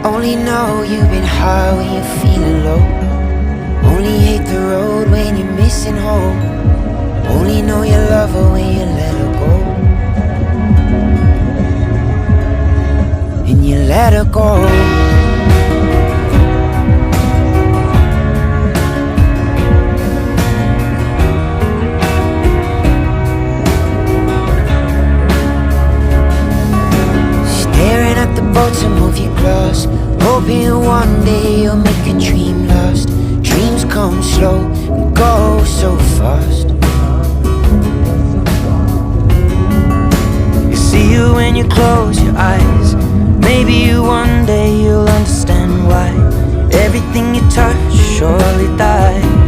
Only know you've been high when you're feeling low. Only hate the road when you're missing home. Only know you love her when you let her go. And you let her go. Staring at the bottom of your glass, hoping one day you'll make a dream last. Dreams come slow and go so fast. You see you when you close your eyes. Maybe you one day you'll understand why everything you touch surely dies.